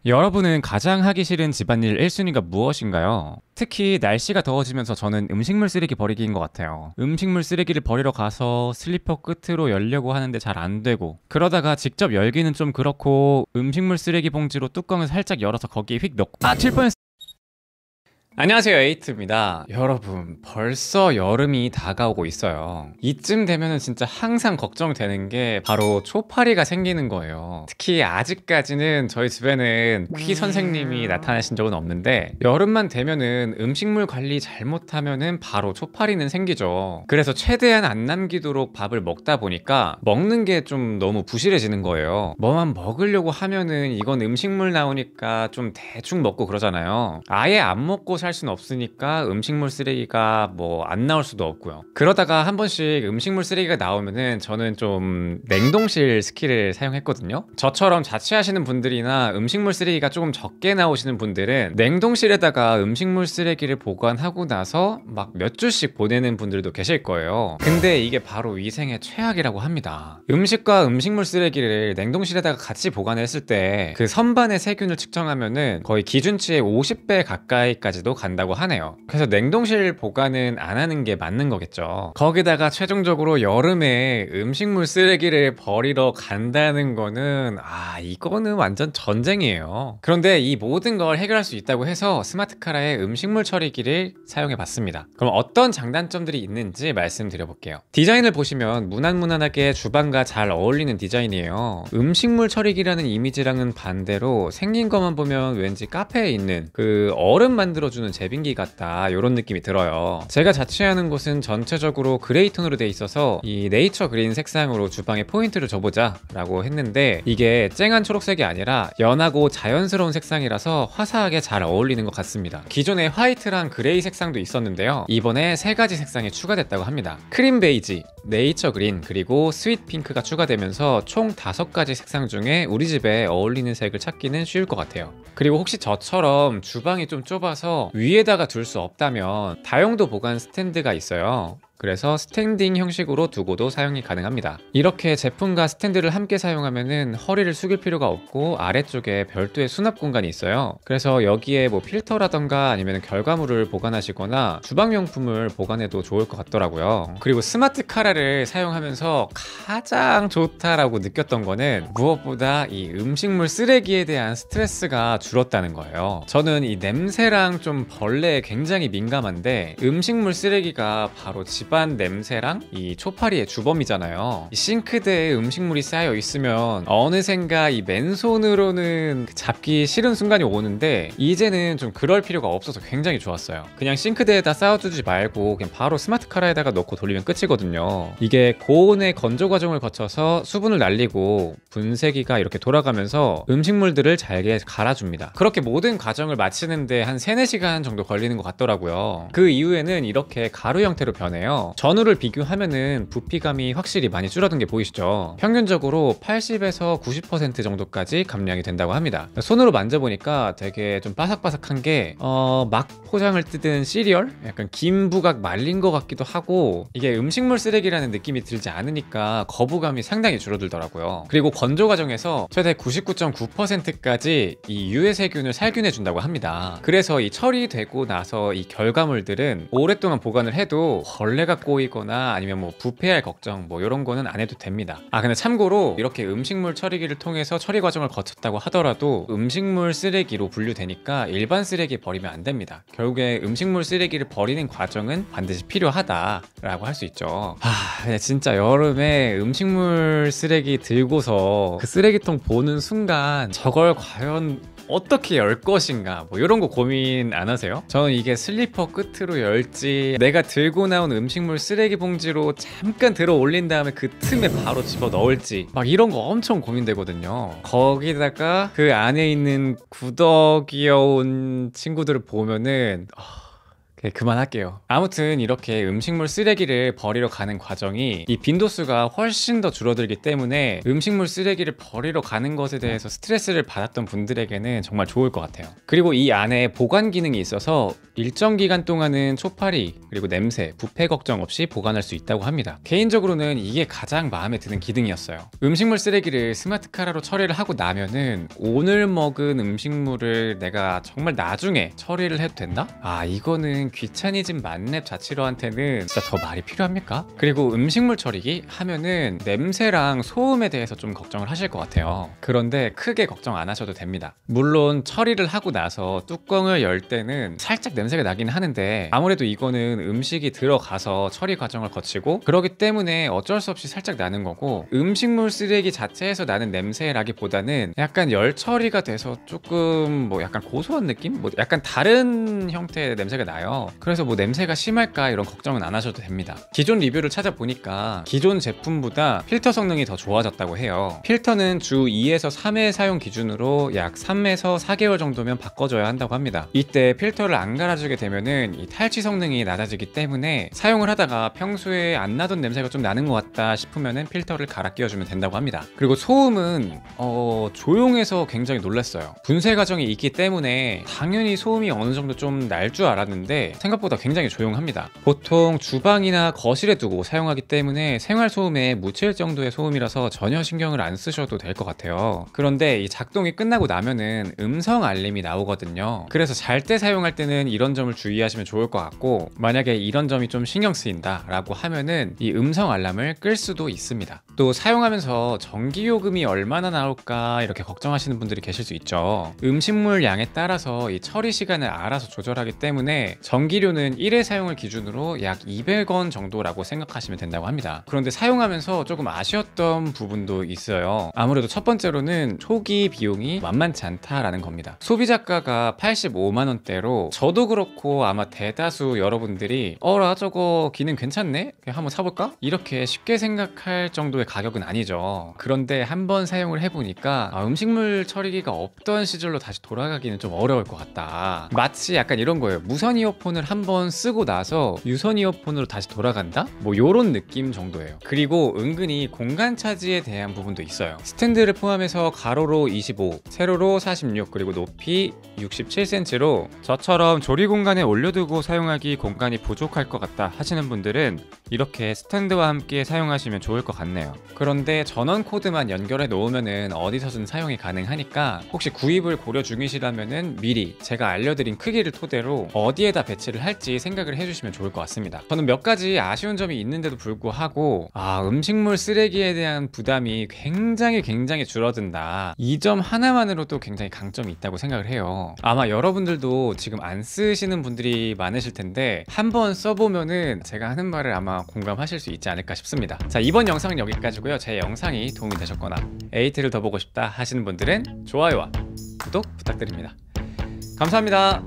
여러분은 가장 하기 싫은 집안일 1순위가 무엇인가요? 특히 날씨가 더워지면서 저는 음식물 쓰레기 버리기인 것 같아요. 음식물 쓰레기를 버리러 가서 슬리퍼 끝으로 열려고 하는데 잘 안 되고, 그러다가 직접 열기는 좀 그렇고 음식물 쓰레기 봉지로 뚜껑을 살짝 열어서 거기에 휙 넣고 칠 뻔했어요. 안녕하세요, 에이트입니다. 여러분, 벌써 여름이 다가오고 있어요. 이쯤 되면은 진짜 항상 걱정되는 게 바로 초파리가 생기는 거예요. 특히 아직까지는 저희 집에는 퀴 선생님이 나타나신 적은 없는데, 여름만 되면은 음식물 관리 잘못하면은 바로 초파리는 생기죠. 그래서 최대한 안 남기도록 밥을 먹다 보니까 먹는 게 좀 너무 부실해지는 거예요. 뭐만 먹으려고 하면은 이건 음식물 나오니까 좀 대충 먹고 그러잖아요. 아예 안 먹고 살 수는 없으니까 음식물 쓰레기가 뭐 안 나올 수도 없고요. 그러다가 한 번씩 음식물 쓰레기가 나오면은 저는 좀 냉동실 스킬을 사용했거든요. 저처럼 자취하시는 분들이나 음식물 쓰레기가 조금 적게 나오시는 분들은 냉동실에다가 음식물 쓰레기를 보관하고 나서 막 몇 주씩 보내는 분들도 계실 거예요. 근데 이게 바로 위생의 최악이라고 합니다. 음식과 음식물 쓰레기를 냉동실에다가 같이 보관했을 때 그 선반의 세균을 측정하면은 거의 기준치의 50배 가까이까지도 간다고 하네요. 그래서 냉동실 보관은 안 하는 게 맞는 거겠죠. 거기다가 최종적으로 여름에 음식물 쓰레기를 버리러 간다는 거는 이거는 완전 전쟁이에요. 그런데 이 모든 걸 해결할 수 있다고 해서 스마트카라의 음식물 처리기를 사용해 봤습니다. 그럼 어떤 장단점들이 있는지 말씀드려 볼게요. 디자인을 보시면 무난무난하게 주방과 잘 어울리는 디자인이에요. 음식물 처리기라는 이미지랑은 반대로 생긴 것만 보면 왠지 카페에 있는 그 얼음 만들어주는 제빙기 같다, 이런 느낌이 들어요. 제가 자취하는 곳은 전체적으로 그레이 톤으로 돼 있어서 이 네이처 그린 색상으로 주방에 포인트를 줘보자 라고 했는데, 이게 쨍한 초록색이 아니라 연하고 자연스러운 색상이라서 화사하게 잘 어울리는 것 같습니다. 기존에 화이트랑 그레이 색상도 있었는데요, 이번에 세 가지 색상이 추가됐다고 합니다. 크림 베이지, 네이처 그린, 그리고 스윗 핑크가 추가되면서 총 5가지 색상 중에 우리 집에 어울리는 색을 찾기는 쉬울 것 같아요. 그리고 혹시 저처럼 주방이 좀 좁아서 위에다가 둘 수 없다면 다용도 보관 스탠드가 있어요. 그래서 스탠딩 형식으로 두고도 사용이 가능합니다. 이렇게 제품과 스탠드를 함께 사용하면은 허리를 숙일 필요가 없고 아래쪽에 별도의 수납 공간이 있어요. 그래서 여기에 뭐 필터라던가 아니면 결과물을 보관하시거나 주방용품을 보관해도 좋을 것 같더라고요. 그리고 스마트 카라를 사용하면서 가장 좋다라고 느꼈던 거는 무엇보다 이 음식물 쓰레기에 대한 스트레스가 줄었다는 거예요. 저는 이 냄새랑 좀 벌레에 굉장히 민감한데, 음식물 쓰레기가 바로 집안 냄새랑 이 초파리의 주범이잖아요. 이 싱크대에 음식물이 쌓여 있으면 어느샌가 이 맨손으로는 잡기 싫은 순간이 오는데, 이제는 좀 그럴 필요가 없어서 굉장히 좋았어요. 그냥 싱크대에다 쌓아두지 말고 그냥 바로 스마트 카라에다가 넣고 돌리면 끝이거든요. 이게 고온의 건조 과정을 거쳐서 수분을 날리고 분쇄기가 이렇게 돌아가면서 음식물들을 잘게 갈아줍니다. 그렇게 모든 과정을 마치는데 한 3-4시간 정도 걸리는 것 같더라고요. 그 이후에는 이렇게 가루 형태로 변해요. 전후를 비교하면은 부피감이 확실히 많이 줄어든 게 보이시죠? 평균적으로 80에서 90% 정도까지 감량이 된다고 합니다. 손으로 만져보니까 되게 좀 바삭바삭한 게 막 포장을 뜯은 시리얼? 약간 김 부각 말린 것 같기도 하고, 이게 음식물 쓰레기라는 느낌이 들지 않으니까 거부감이 상당히 줄어들더라고요. 그리고 건조 과정에서 최대 99.9%까지 이 유해 세균을 살균해 준다고 합니다. 그래서 이 처리되고 나서 이 결과물들은 오랫동안 보관을 해도 벌레가 꼬이거나 아니면 뭐 부패할 걱정 뭐 이런 거는 안 해도 됩니다. 근데 참고로 이렇게 음식물 처리기를 통해서 처리 과정을 거쳤다고 하더라도 음식물 쓰레기로 분류되니까 일반 쓰레기 버리면 안 됩니다. 결국에 음식물 쓰레기를 버리는 과정은 반드시 필요하다라고 할 수 있죠. 근데 진짜 여름에 음식물 쓰레기 들고서 그 쓰레기통 보는 순간 저걸 과연 어떻게 열 것인가, 뭐 이런 거 고민 안 하세요? 저는 이게 슬리퍼 끝으로 열지, 내가 들고 나온 음식물 쓰레기 봉지로 잠깐 들어 올린 다음에 그 틈에 바로 집어 넣을지, 막 이런 거 엄청 고민되거든요. 거기다가 그 안에 있는 구더기여운 친구들을 보면은 그만할게요. 아무튼 이렇게 음식물 쓰레기를 버리러 가는 과정이 이 빈도수가 훨씬 더 줄어들기 때문에 음식물 쓰레기를 버리러 가는 것에 대해서 스트레스를 받았던 분들에게는 정말 좋을 것 같아요. 그리고 이 안에 보관 기능이 있어서 일정 기간 동안은 초파리 그리고 냄새, 부패 걱정 없이 보관할 수 있다고 합니다. 개인적으로는 이게 가장 마음에 드는 기능이었어요. 음식물 쓰레기를 스마트 카라로 처리를 하고 나면은 오늘 먹은 음식물을 내가 정말 나중에 처리를 해도 된다? 아, 이거는 귀차니즘 만렙 자취러한테는 진짜 더 말이 필요합니까? 그리고 음식물 처리기 하면은 냄새랑 소음에 대해서 좀 걱정을 하실 것 같아요. 그런데 크게 걱정 안 하셔도 됩니다. 물론 처리를 하고 나서 뚜껑을 열 때는 살짝 냄새가 나긴 하는데 아무래도 이거는 음식이 들어가서 처리 과정을 거치고 그러기 때문에 어쩔 수 없이 살짝 나는 거고, 음식물 쓰레기 자체에서 나는 냄새라기보다는 약간 열 처리가 돼서 조금 뭐 약간 고소한 느낌? 뭐 약간 다른 형태의 냄새가 나요. 그래서 뭐 냄새가 심할까 이런 걱정은 안 하셔도 됩니다. 기존 리뷰를 찾아보니까 기존 제품보다 필터 성능이 더 좋아졌다고 해요. 필터는 주 2에서 3회 사용 기준으로 약 3에서 4개월 정도면 바꿔줘야 한다고 합니다. 이때 필터를 안 갈아주게 되면은 이 탈취 성능이 낮아지기 때문에 사용을 하다가 평소에 안 나던 냄새가 좀 나는 것 같다 싶으면은 필터를 갈아 끼워주면 된다고 합니다. 그리고 소음은 조용해서 굉장히 놀랐어요. 분쇄 과정이 있기 때문에 당연히 소음이 어느 정도 좀 날 줄 알았는데 생각보다 굉장히 조용합니다. 보통 주방이나 거실에 두고 사용하기 때문에 생활 소음에 묻힐 정도의 소음이라서 전혀 신경을 안 쓰셔도 될 것 같아요. 그런데 이 작동이 끝나고 나면은 음성 알림이 나오거든요. 그래서 잘 때 사용할 때는 이런 점을 주의하시면 좋을 것 같고, 만약에 이런 점이 좀 신경 쓰인다 라고 하면은 이 음성 알람을 끌 수도 있습니다. 또 사용하면서 전기요금이 얼마나 나올까 이렇게 걱정하시는 분들이 계실 수 있죠. 음식물 양에 따라서 이 처리 시간을 알아서 조절하기 때문에 전기료는 1회 사용을 기준으로 약 200원 정도라고 생각하시면 된다고 합니다. 그런데 사용하면서 조금 아쉬웠던 부분도 있어요. 아무래도 첫 번째로는 초기 비용이 만만치 않다라는 겁니다. 소비자가가 85만 원대로 저도 그렇고 아마 대다수 여러분들이 어라 저거 기능 괜찮네? 그냥 한번 사볼까? 이렇게 쉽게 생각할 정도의 가격은 아니죠. 그런데 한번 사용을 해보니까 음식물 처리기가 없던 시절로 다시 돌아가기는 좀 어려울 것 같다. 마치 약간 이런 거예요. 무선 이어폰을 한번 쓰고 나서 유선 이어폰으로 다시 돌아간다? 뭐 요런 느낌 정도예요. 그리고 은근히 공간 차지에 대한 부분도 있어요. 스탠드를 포함해서 가로로 25, 세로로 46, 그리고 높이 67cm로 저처럼 조리 공간에 올려두고 사용하기 공간이 부족할 것 같다 하시는 분들은 이렇게 스탠드와 함께 사용하시면 좋을 것 같네요. 그런데 전원 코드만 연결해 놓으면은 어디서든 사용이 가능하니까 혹시 구입을 고려 중이시라면은 미리 제가 알려드린 크기를 토대로 어디에다 배치를 할지 생각을 해주시면 좋을 것 같습니다. 저는 몇 가지 아쉬운 점이 있는데도 불구하고 음식물 쓰레기에 대한 부담이 굉장히 줄어든다, 이 점 하나만으로도 굉장히 강점이 있다고 생각을 해요. 아마 여러분들도 지금 안 쓰시는 분들이 많으실 텐데 한번 써보면은 제가 하는 말을 아마 공감하실 수 있지 않을까 싶습니다. 자, 이번 영상은 여기까지고요. 제 영상이 도움이 되셨거나 에이트를 더 보고 싶다 하시는 분들은 좋아요와 구독 부탁드립니다. 감사합니다.